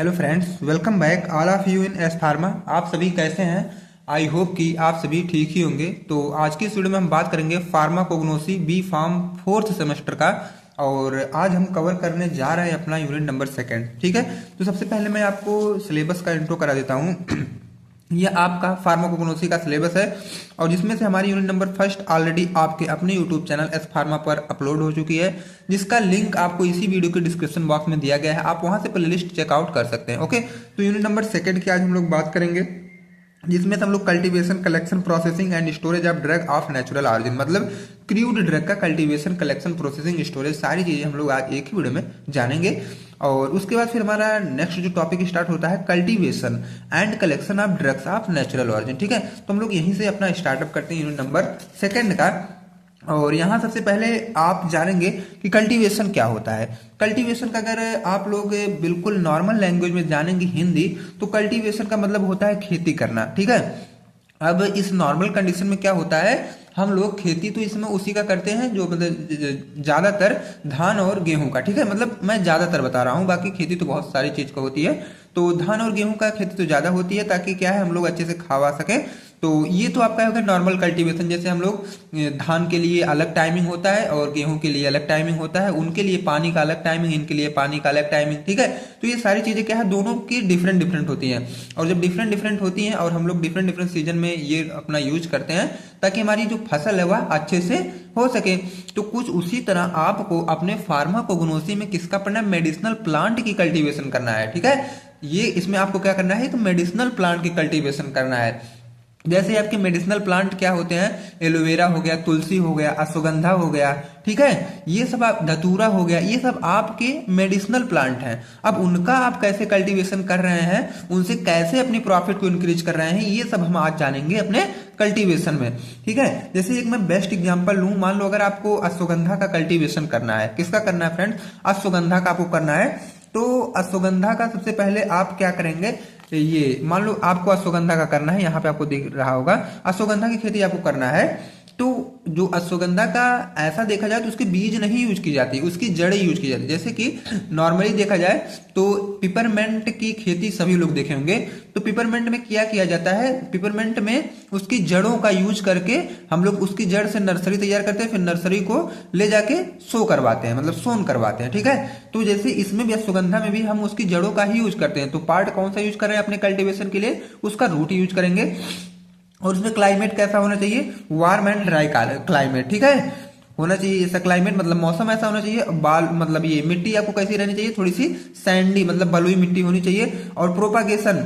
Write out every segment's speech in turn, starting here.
Hello friends, welcome back all of you in S pharma. आप सभी कैसे हैं? आई होप कि आप सभी ठीक ही होंगे। तो आज की इस वीडियो में हम बात करेंगे pharmacognosy B Pharm fourth semester का। और आज हम कवर करने जा रहे हैं अपना यूनिट नंबर सेकंड। ठीक है, तो सबसे पहले मैं आपको सिलेबस का इंट्रो करा देता हूँ। यह आपका फार्माकोग्नोसी का सिलेबस है और जिसमें से हमारी यूनिट नंबर फर्स्ट ऑलरेडी आपके अपने यूट्यूब चैनल एस फार्मा पर अपलोड हो चुकी है, जिसका लिंक आपको इसी वीडियो के डिस्क्रिप्शन बॉक्स में दिया गया है। आप वहां से प्लेलिस्ट चेकआउट कर सकते हैं। ओके, तो यूनिट नंबर सेकंड की आज हम लोग बात करेंगे, जिसमें से हम लोग cultivation, collection, processing and storage of drug of natural origin, मतलब क्रूड ड्रग का कल्टीवेशन, कलेक्शन, प्रोसेसिंग, स्टोरेज, सारी चीजें हम लोग आज एक ही वीडियो में जानेंगे। और उसके बाद फिर हमारा नेक्स्ट जो टॉपिक स्टार्ट होता है cultivation and collection of drugs of natural origin. ठीक है, तो हम लोग यहीं से अपना स्टार्टअप करते हैं यूनिट नंबर सेकंड का। और यहाँ सबसे पहले आप जानेंगे कि कल्टीवेशन क्या होता है। कल्टीवेशन का अगर आप लोग बिल्कुल नॉर्मल लैंग्वेज में जानेंगे हिंदी, तो कल्टीवेशन का मतलब होता है खेती करना। ठीक है, अब इस नॉर्मल कंडीशन में क्या होता है, हम लोग खेती तो इसमें उसी का करते हैं जो मतलब ज्यादातर धान और गेहूं का। ठीक है, मतलब मैं ज्यादातर बता रहा हूँ, बाकी खेती तो बहुत सारी चीज का होती है। तो धान और गेहूं का खेती तो ज्यादा होती है, ताकि क्या है हम लोग अच्छे से खावा सके। तो ये तो आपका होगा नॉर्मल कल्टीवेशन। जैसे हम लोग धान के लिए अलग टाइमिंग होता है और गेहूं के लिए अलग टाइमिंग होता है, उनके लिए पानी का अलग टाइमिंग, इनके लिए पानी का अलग टाइमिंग। ठीक है, तो ये सारी चीजें क्या है, दोनों की डिफरेंट डिफरेंट होती हैं। और जब डिफरेंट डिफरेंट होती हैं और हम लोग डिफरेंट डिफरेंट सीजन में ये अपना यूज करते हैं, ताकि हमारी जो फसल है वह अच्छे से हो सके। तो कुछ उसी तरह आपको अपने फार्माकोग्नोसी में किसका पढ़ना है, मेडिसिनल प्लांट की कल्टीवेशन करना है। ठीक है, ये इसमें आपको क्या करना है, तो मेडिसिनल प्लांट की कल्टीवेशन करना है। जैसे आपके मेडिसिनल प्लांट क्या होते हैं, एलोवेरा हो गया, तुलसी हो गया, अश्वगंधा हो गया। ठीक है, ये सब आप, धतूरा हो गया, ये सब आपके मेडिसिनल प्लांट हैं। अब उनका आप कैसे कल्टीवेशन कर रहे हैं, उनसे कैसे अपनी प्रॉफिट को इंक्रीज कर रहे हैं, ये सब हम आज जानेंगे अपने कल्टीवेशन में। ठीक है, जैसे एक मैं बेस्ट एग्जांपल लूं, मान लो अगर आपको अश्वगंधा का कल्टीवेशन करना है, किसका करना है फ्रेंड्स, अश्वगंधा का आपको करना है। तो अश्वगंधा का सबसे पहले आप क्या करेंगे, ये मान लो आपको अश्वगंधा का करना है, यहाँ पे आपको दिख रहा होगा अश्वगंधा की खेती आपको करना है। तो जो अश्वगंधा का ऐसा देखा जाए तो उसके बीज नहीं यूज की जाती, उसकी जड़ें यूज की जाती। जैसे कि नॉर्मली देखा जाए तो पिपरमेंट की खेती सभी लोग देखे होंगे। तो पिपरमेंट में क्या किया जाता है, पिपरमेंट में उसकी जड़ों का यूज करके हम लोग उसकी जड़ से नर्सरी तैयार करते हैं, फिर नर्सरी को ले जाके सो करवाते हैं, मतलब सोन करवाते हैं। ठीक है, तो जैसे इसमें भी अश्वगंधा में भी हम उसकी जड़ों का ही यूज करते हैं। तो पार्ट कौन सा यूज कर रहे हैं अपने कल्टीवेशन के लिए, उसका रूट यूज करेंगे। और उसमें क्लाइमेट कैसा होना चाहिए, वार्म एंड ड्राई क्लाइमेट। ठीक है, होना चाहिए ऐसा क्लाइमेट, मतलब मौसम ऐसा होना चाहिए। बाल मतलब ये मिट्टी आपको कैसी रहनी चाहिए, थोड़ी सी सैंडी, मतलब बलुई मिट्टी होनी चाहिए। और प्रोपागेशन,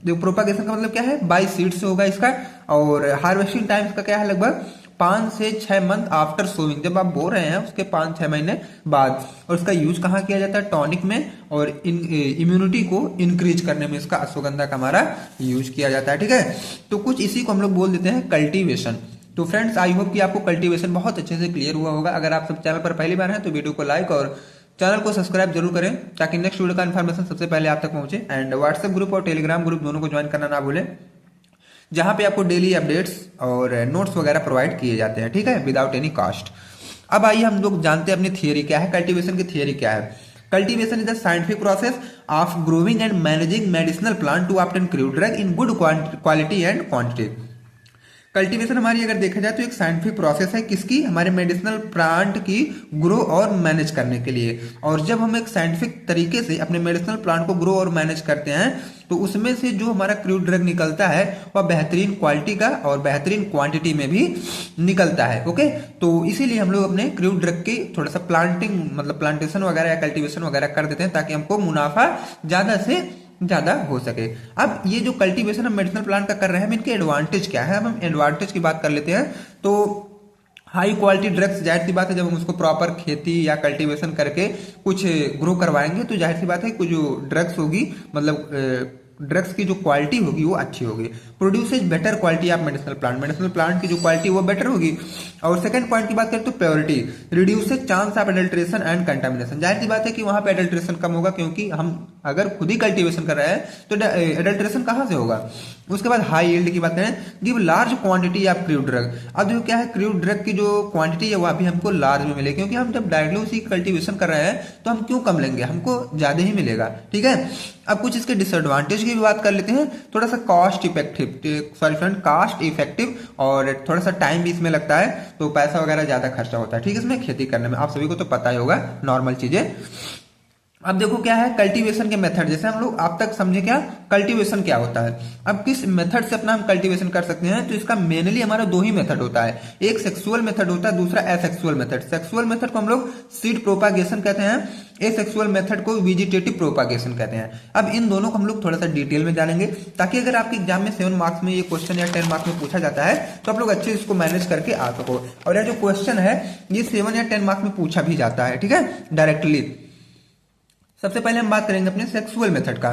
जो प्रोपागेशन का मतलब क्या है, बाई सीड से होगा इसका। और हार्वेस्टिंग टाइम इसका क्या है, लगभग 5 से 6 मंथ आफ्टर सोविंग, जब आप बो रहे हैं उसके 5-6 महीने बाद। और इसका यूज कहाँ किया जाता है, टॉनिक में और इम्यूनिटी को इंक्रीज करने में इसका अश्वगंधा का हमारा यूज किया जाता है। ठीक है, तो कुछ इसी को हम लोग बोल देते हैं कल्टीवेशन। तो फ्रेंड्स, आई होप कि आपको कल्टीवेशन बहुत अच्छे से क्लियर हुआ होगा। अगर आप सब चैनल पर पहली बार हैं तो वीडियो को लाइक और चैनल को सब्सक्राइब जरूर करें, ताकि नेक्स्ट वीडियो का इन्फॉर्मेशन सबसे पहले आप तक पहुंचे। एंड व्हाट्सएप ग्रुप और टेलीग्राम ग्रुप दोनों को ज्वाइन करना ना भूलें, जहां पे आपको डेली अपडेट्स और नोट्स वगैरह प्रोवाइड किए जाते हैं। ठीक है, विदाउट एनी कॉस्ट। अब आइए हम लोग जानते हैं अपनी थियरी क्या है, कल्टीवेशन की थियरी क्या है। Cultivation is the scientific process of growing and managing medicinal plant to obtain crude drug in good quality and quantity. Cultivation हमारी अगर देखा जाए तो एक साइंटिफिक प्रोसेस है, किसकी, हमारे मेडिसिनल प्लांट की ग्रो और मैनेज करने के लिए। और जब हम एक साइंटिफिक तरीके से अपने मेडिसिनल प्लांट को ग्रो और मैनेज करते हैं, तो उसमें से जो हमारा क्रूड ड्रग निकलता है वह बेहतरीन क्वालिटी का और बेहतरीन क्वांटिटी में भी निकलता है। ओके, तो इसीलिए हम लोग अपने क्रूड ड्रग की थोड़ा सा प्लांटिंग, मतलब प्लांटेशन वगैरह या कल्टीवेशन वगैरह कर देते हैं, ताकि हमको मुनाफा ज्यादा से ज्यादा हो सके। अब ये जो कल्टीवेशन हम मेडिसिनल प्लांट का कर रहे हैं, हम इनके एडवांटेज क्या है, अब हम एडवांटेज की बात कर लेते हैं। तो हाई क्वालिटी ड्रग्स, जाहिर सी बात है जब हम उसको प्रॉपर खेती या कल्टीवेशन करके कुछ ग्रो करवाएंगे, तो जाहिर सी बात है कुछ जो ड्रग्स होगी, मतलब ड्रग्स की जो क्वालिटी होगी वो अच्छी होगी। Produces better quality of medicinal plant की जो क्वालिटी वो बेटर होगी। और सेकंड पॉइंट की बात करें तो purity, reduces chance of adulteration and contamination. जाहिर सी बात है कि वहां पे एडल्ट्रेशन कम होगा, क्योंकि हम अगर खुद ही कल्टीवेशन कर रहा है तो एडल्ट्रेशन कहाँ से होगा। उसके बाद हाई यील्ड की बात करें, give large quantity of crude drug. अब जो क्या है, क्रूड ड्रग की जो क्वांटिटी है वह भी हमको लार्ज में मिलेगी, क्योंकि हम जब डायरेक्टली उसी कल्टीवेशन कर रहे हैं तो हम क्यों कम लेंगे, हमको ज्यादा ही मिलेगा। ठीक है, अब कुछ इसके डिसएडवांटेज की भी बात कर लेते हैं। थोड़ा सा कॉस्ट इफेक्टिव और थोड़ा सा टाइम भी इसमें लगता है, तो पैसा वगैरह ज्यादा खर्चा होता है ठीक है इसमें खेती करने में, आप सभी को तो पता ही होगा नॉर्मल चीजें। अब देखो क्या है कल्टीवेशन के मेथड, जैसे हम लोग आप तक समझे क्या कल्टीवेशन क्या होता है। अब किस मेथड से अपना हम कल्टीवेशन कर सकते हैं, तो इसका मेनली हमारा दो ही मेथड होता है, एक सेक्सुअल मेथड होता है, दूसरा एसेक्सुअल मेथड। सेक्सुअल मेथड को हम लोग सीड प्रोपागेशन कहते हैं, एसेक्सुअल मेथड को वेजिटेटिव प्रोपागेशन कहते हैं। अब इन दोनों को हम लोग थोड़ा सा डिटेल में जानेंगे, ताकि अगर आपके एग्जाम में 7 मार्क्स में ये क्वेश्चन या 10 मार्क्स में पूछा जाता है तो आप लोग अच्छे इसको मैनेज करके आ सको। और यह जो क्वेश्चन है ये 7 या 10 मार्क्स में पूछा भी जाता है, ठीक है, डायरेक्टली। सबसे पहले हम बात करेंगे अपने सेक्सुअल मेथड का।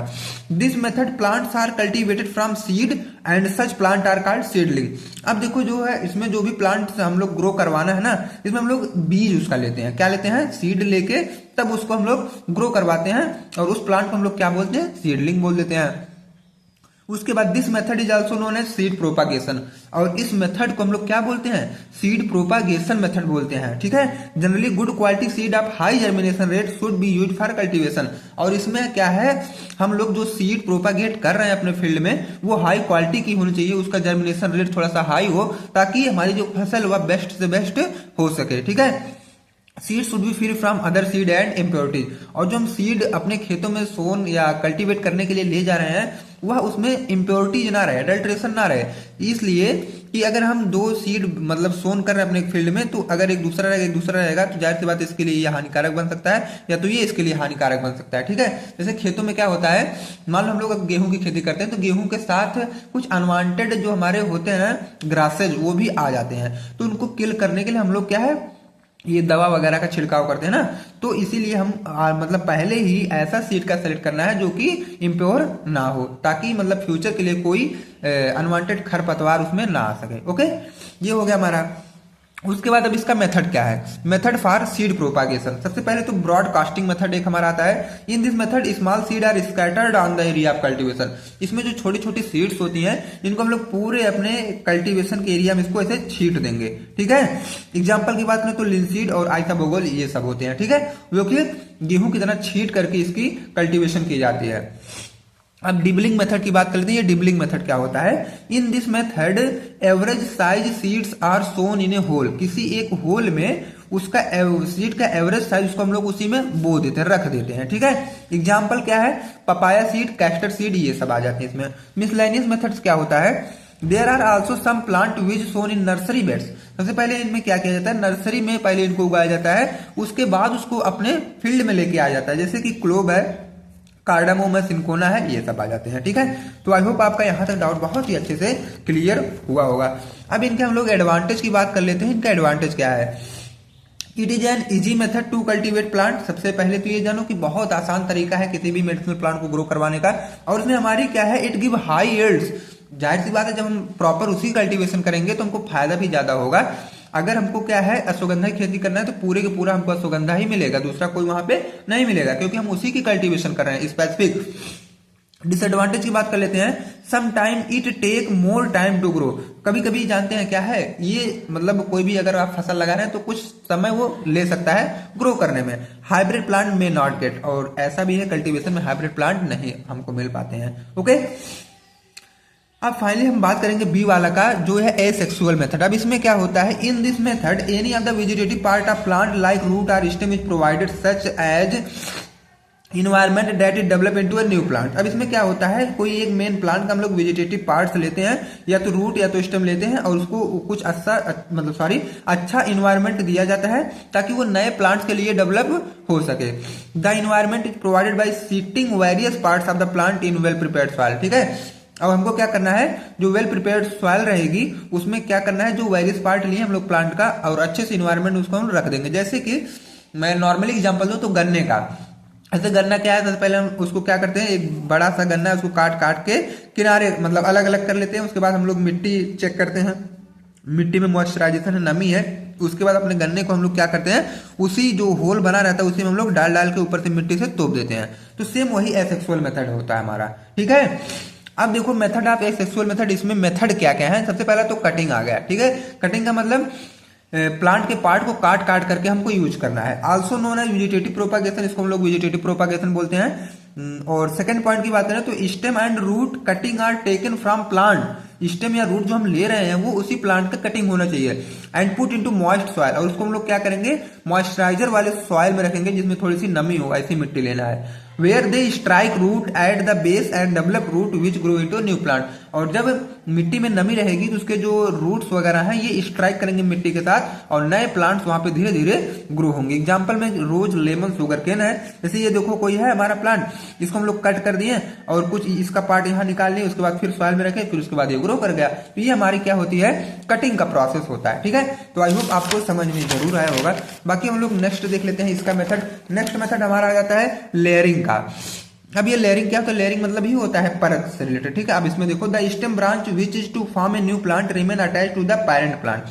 This method plants are cultivated from seed and such plant are called seedling. अब देखो जो है इसमें जो भी प्लांट हम लोग ग्रो करवाना है ना, इसमें हम लोग बीज उसका लेते हैं, क्या लेते हैं, सीड लेके तब उसको हम लोग ग्रो करवाते हैं, और उस प्लांट को हम लोग क्या बोलते हैं, सीडलिंग बोल देते हैं। उसके बाद this method is also known as seed propagation, और इस मेथड को हम लोग क्या बोलते हैं, सीड प्रोपागेशन मेथड बोलते हैं। ठीक है, generally good quality seed of high germination rate should be used for cultivation. और इसमें क्या है, हम लोग जो सीड प्रोपागेट कर रहे हैं अपने फील्ड में वो हाई क्वालिटी की होनी चाहिए, उसका जर्मिनेशन रेट थोड़ा सा हाई हो, ताकि हमारी जो फसल वह बेस्ट से बेस्ट हो सके। ठीक है, seed should be free from other seed and impurities. और जो हम सीड अपने खेतों में सोन या कल्टीवेट करने के लिए ले जा रहे हैं वह उसमें इम्प्योरिटीज ना रहे, अडल्ट्रेशन ना रहे, इसलिए कि अगर हम दो सीड मतलब सोन कर रहे हैं अपने फील्ड में, तो अगर एक दूसरा रहेगा तो जाहिर सी बात इसके लिए ये हानिकारक बन सकता है, या तो ये इसके लिए हानिकारक बन सकता है। ठीक है, जैसे खेतों में क्या होता है, मान लो हम लोग अब गेहूं की खेती करते हैं तो गेहूं के साथ कुछ अनवांटेड जो हमारे होते हैं ग्रासेज वो भी आ जाते हैं, तो उनको किल करने के लिए हम लोग क्या है ये दवा वगैरह का छिड़काव करते हैं ना, तो इसीलिए हम मतलब पहले ही ऐसा सीड का सेलेक्ट करना है जो कि इम्प्योर ना हो, ताकि मतलब फ्यूचर के लिए कोई अनवांटेड खरपतवार उसमें ना आ सके। ओके, ये हो गया हमारा। उसके बाद अब इसका मेथड क्या है, मेथड फॉर सीड प्रोपागेशन। सबसे पहले तो ब्रॉडकास्टिंग मेथड एक हमारा आता है। In this method small seed are scattered on the area of cultivation. इसमें जो छोटी छोटी सीड्स होती हैं इनको हम लोग पूरे अपने कल्टीवेशन के एरिया में इसको ऐसे छीट देंगे। ठीक है, एग्जाम्पल की बात करें तो लिनसीड और आइसाबोगोल ये सब होते हैं। ठीक है, जो कि गेहूं की तरह छीट करके इसकी कल्टीवेशन की जाती है। अब डिबलिंग मेथड की बात कर लेते हैं। ये डिबलिंग मेथड क्या होता है, in this method average size seeds are sown in a hole. किसी एक होल में उसका सीड का एवरेज साइज उसको हम लोग उसी में बो देते हैं, रख देते हैं। ठीक है, एग्जाम्पल क्या है, पपाया सीड, कैस्टर सीड, ये सब आ जाते हैं इसमें। मिसलेनियस मेथड्स क्या होता है, there are also some plant which sown in nursery beds. सबसे पहले इनमें क्या किया जाता है, नर्सरी में पहले इनको उगाया जाता है, उसके बाद उसको अपने फील्ड में लेके आया जाता है, जैसे कि क्लोव है, कार्डामोम, सिंकोना है, ये सब आ जाते हैं। ठीक है, तो आई होप आपका यहाँ तक डाउट बहुत ही अच्छे से क्लियर हुआ होगा। अब इनके हम लोग एडवांटेज की बात कर लेते हैं। इनका एडवांटेज क्या है, it is an easy method to cultivate plant. सबसे पहले तो ये जानो कि बहुत आसान तरीका है किसी भी मेडिसिनल प्लांट को ग्रो करवाने का, और इसमें हमारी क्या है, इट गिव हाई यील्ड्स। जाहिर सी बात है जब हम प्रॉपर उसी कल्टीवेशन करेंगे तो हमको फायदा भी ज्यादा होगा। अगर हमको क्या है अश्वगंधा की खेती करना है तो पूरे के पूरा हमको अश्वगंधा ही मिलेगा, दूसरा कोई वहां पे नहीं मिलेगा, क्योंकि हम उसी की कल्टीवेशन कर रहे हैं स्पेसिफिक। डिसएडवांटेज की बात कर लेते हैं, some time it take more time to grow. कभी कभी जानते हैं क्या है ये, मतलब कोई भी अगर आप फसल लगा रहे हैं तो कुछ समय वो ले सकता है ग्रो करने में। हाइब्रिड प्लांट में नॉट गेट, और ऐसा भी है कल्टीवेशन में हाइब्रिड प्लांट नहीं हमको मिल पाते हैं। ओके, अब फाइनली हम बात करेंगे बी वाला का, जो है एसेक्सुअल मेथड। अब इसमें क्या होता है, in this method any of the vegetative part of plant like root और stem is provided such as environment that is develop into a new plant. अब इसमें क्या होता है, कोई एक मेन प्लांट का हम लोग वेजिटेटिव पार्ट्स लेते हैं, या तो रूट या तो स्टेम लेते हैं, और उसको कुछ अच्छा इन्वायरमेंट दिया जाता है ताकि वो नए प्लांट्स के लिए डेवलप हो सके। The environment is provided by setting various parts of the plant in well prepared soil. ठीक है, अब हमको क्या करना है, जो वेल प्रिपेयर्ड सॉइल रहेगी उसमें क्या करना है, जो वेरियस पार्ट लिए हम लोग प्लांट का, और अच्छे से इन्वायरमेंट उसको हम रख देंगे। जैसे कि मैं नॉर्मली एग्जांपल दूं तो गन्ने का, ऐसे गन्ना क्या है, सबसे पहले हम उसको क्या करते हैं, एक बड़ा सा गन्ना है उसको काट काट के किनारे मतलब अलग अलग कर लेते हैं। उसके बाद हम लोग मिट्टी चेक करते हैं, मिट्टी में मॉइस्चराइजेशन है, नमी है, उसके बाद अपने गन्ने को हम लोग क्या करते हैं, उसी जो होल बना रहता है उसी में हम लोग डाल डाल के ऊपर से मिट्टी से तोप देते हैं। तो सेम वही एसेक्सुअल मेथड होता है हमारा, ठीक है। अब देखो मेथड ऑफ एसेक्सुअल मेथड, इसमें मेथड क्या क्या है। सबसे पहला तो कटिंग आ गया, ठीक है। कटिंग का मतलब प्लांट के पार्ट को काट काट करके हमको यूज करना है। Also known as vegetative propagation, इसको हम लोग वेजिटेटिव प्रोपागेशन बोलते हैं। और सेकंड पॉइंट की बात करें तो stem and root cutting are taken from plant, stem या रूट जो हम ले रहे हैं वो उसी प्लांट का कटिंग होना चाहिए। And put into moist soil, और उसको हम लोग क्या करेंगे, मॉइस्चराइजर वाले सॉइल में रखेंगे जिसमें थोड़ी सी नमी हो, ऐसी मिट्टी लेना है। Where they strike root at the base and develop root which grow into new plant, और जब मिट्टी में नमी रहेगी तो उसके जो रूट्स वगैरह हैं ये स्ट्राइक करेंगे मिट्टी के साथ और नए प्लांट्स वहां पे धीरे धीरे ग्रो होंगे। एग्जांपल में रोज, लेमन, शुगर केन है। जैसे ये देखो कोई है हमारा प्लांट, इसको हम लोग कट कर दिए और कुछ इसका पार्ट यहाँ निकाल लिए, उसके बाद फिर सॉइल में रखे, फिर उसके बाद ये ग्रो कर गया। तो ये हमारी क्या होती है, कटिंग का प्रोसेस होता है, ठीक है। तो आई होप आपको समझ में जरूर आया होगा। बाकी हम लोग नेक्स्ट देख लेते हैं इसका मेथड। नेक्स्ट मेथड हमारा आ जाता है लेयरिंग का। अब ये लेयरिंग क्या होता है, लेयरिंग मतलब ही होता है परत से रिलेटेड, ठीक है। अब इसमें देखो, the stem branch which is to form a new plant remain attach to the parent plant.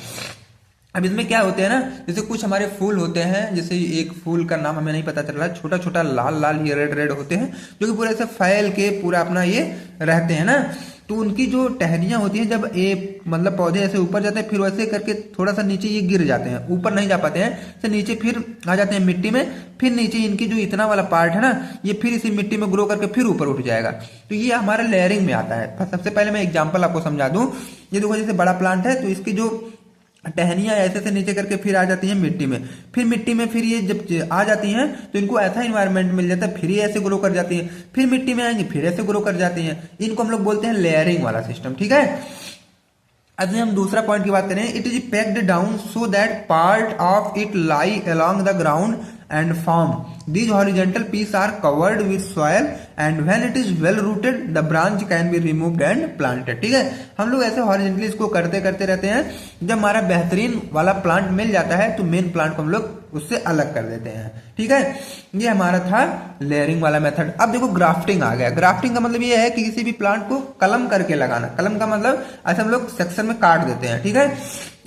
अब इसमें क्या होते हैं ना, जैसे कुछ हमारे फूल होते हैं, जैसे एक फूल का नाम हमें नहीं पता चल रहा, छोटा छोटा लाल लाल ये रेड रेड होते हैं जो कि पूरे ऐसे फैल के पूरा अपना ये रहते हैं ना। तो उनकी जो टहनियां होती हैं, जब ये मतलब पौधे ऐसे ऊपर जाते हैं फिर वैसे करके थोड़ा सा नीचे ये गिर जाते हैं, ऊपर नहीं जा पाते हैं, तो नीचे फिर आ जाते हैं मिट्टी में। फिर नीचे इनकी जो इतना वाला पार्ट है ना, ये फिर इसी मिट्टी में ग्रो करके फिर ऊपर उठ जाएगा। तो ये हमारे लेयरिंग में आता है। सबसे पहले मैं एग्जाम्पल आपको समझा दूं। ये देखो जैसे बड़ा प्लांट है तो इसकी जो टहनियां ऐसे से नीचे करके फिर आ जाती हैं मिट्टी में, फिर मिट्टी में फिर ये जब आ जाती हैं तो इनको ऐसा इन्वायरमेंट मिल जाता है, फिर ये ऐसे ग्रो कर जाती हैं, फिर मिट्टी में आएंगी फिर ऐसे ग्रो कर जाती हैं। इनको हम लोग बोलते हैं लेयरिंग वाला सिस्टम, ठीक है। अब हम दूसरा पॉइंट की बात करें, it is packed down so that part of it lie along the ground and form. These horizontal pieces are covered with soil and when it is well rooted the branch can be removed and planted, ठीक है। हम लोग ऐसे horizontally इसको करते करते रहते हैं। जब हमारा बेहतरीन वाला प्लांट मिल जाता है तो मेन प्लांट को हम लोग उससे अलग कर देते हैं, ठीक है। ये हमारा था लेयरिंग वाला मेथड। अब देखो ग्राफ्टिंग आ गया। ग्राफ्टिंग का मतलब ये है कि किसी भी प्लांट को कलम करके लगाना। कलम का मतलब ऐसे हम लोग सेक्शन में काट देते हैं, ठीक है।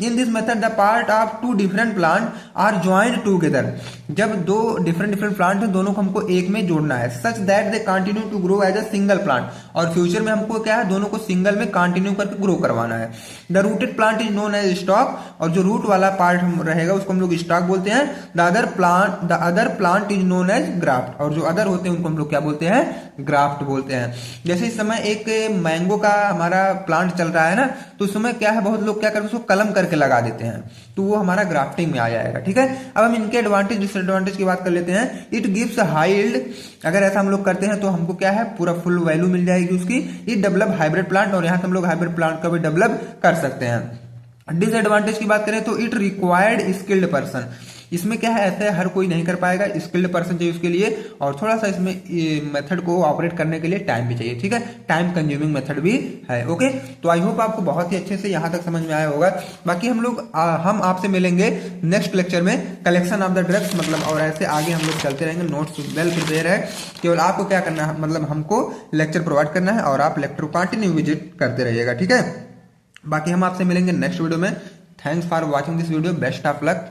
In this method the part of two different plant are joined together. जब दो डिफरेंट डिफरेंट प्लांट है दोनों को हमको एक में जोड़ना है, such that they continue to grow as a single plant, और फ्यूचर में हमको क्या है, दोनों को सिंगल में कंटिन्यू करके ग्रो करवाना है। The rooted plant is known as stock, और जो रूट वाला पार्ट रहेगा उसको हम लोग स्टॉक बोलते हैं। The other plant is known as graft, और जो अदर होते हैं उनको हम लोग क्या बोलते हैं, ग्राफ्ट बोलते हैं। जैसे इस समय एक मैंगो का हमारा प्लांट चल रहा है ना, तो उस समय क्या है, बहुत लोग क्या करते हैं, उसको कलम करके लगा देते हैं, तो वो हमारा ग्राफ्टिंग में आ जाएगा, ठीक है। अब हम इनके एडवांटेज डिसएडवांटेज की बात कर लेते हैं। इट गिव्स हाई यील्ड, अगर ऐसा हम लोग करते हैं तो हमको क्या है, पूरा फुल वैल्यू मिल जाएगी उसकी। इट डेवलप हाइब्रिड प्लांट, और यहाँ से हम लोग हाइब्रिड प्लांट का भी डेवलप कर सकते हैं। डिसएडवांटेज की बात करें तो इट रिक्वायर्ड स्किल्ड पर्सन, इसमें क्या है, ऐसे हर कोई नहीं कर पाएगा, स्किल्ड पर्सन चाहिए उसके लिए, और थोड़ा सा इसमें मेथड को ऑपरेट करने के लिए टाइम भी चाहिए, ठीक है। टाइम कंज्यूमिंग मेथड भी है, ओके। तो आई होप आपको बहुत ही अच्छे से यहाँ तक समझ में आया होगा। बाकी हम आपसे मिलेंगे नेक्स्ट लेक्चर में कलेक्शन ऑफ द ड्रग्स, मतलब, और ऐसे आगे हम लोग चलते रहेंगे। नोट्स वेल प्रिपेयर है, केवल आपको क्या करना है, मतलब हमको लेक्चर प्रोवाइड करना है और आप लेक्चर को कंटिन्यू विजिट करते रहिएगा, ठीक है। बाकी हम आपसे मिलेंगे नेक्स्ट वीडियो में। Thanks for watching this video, best of luck.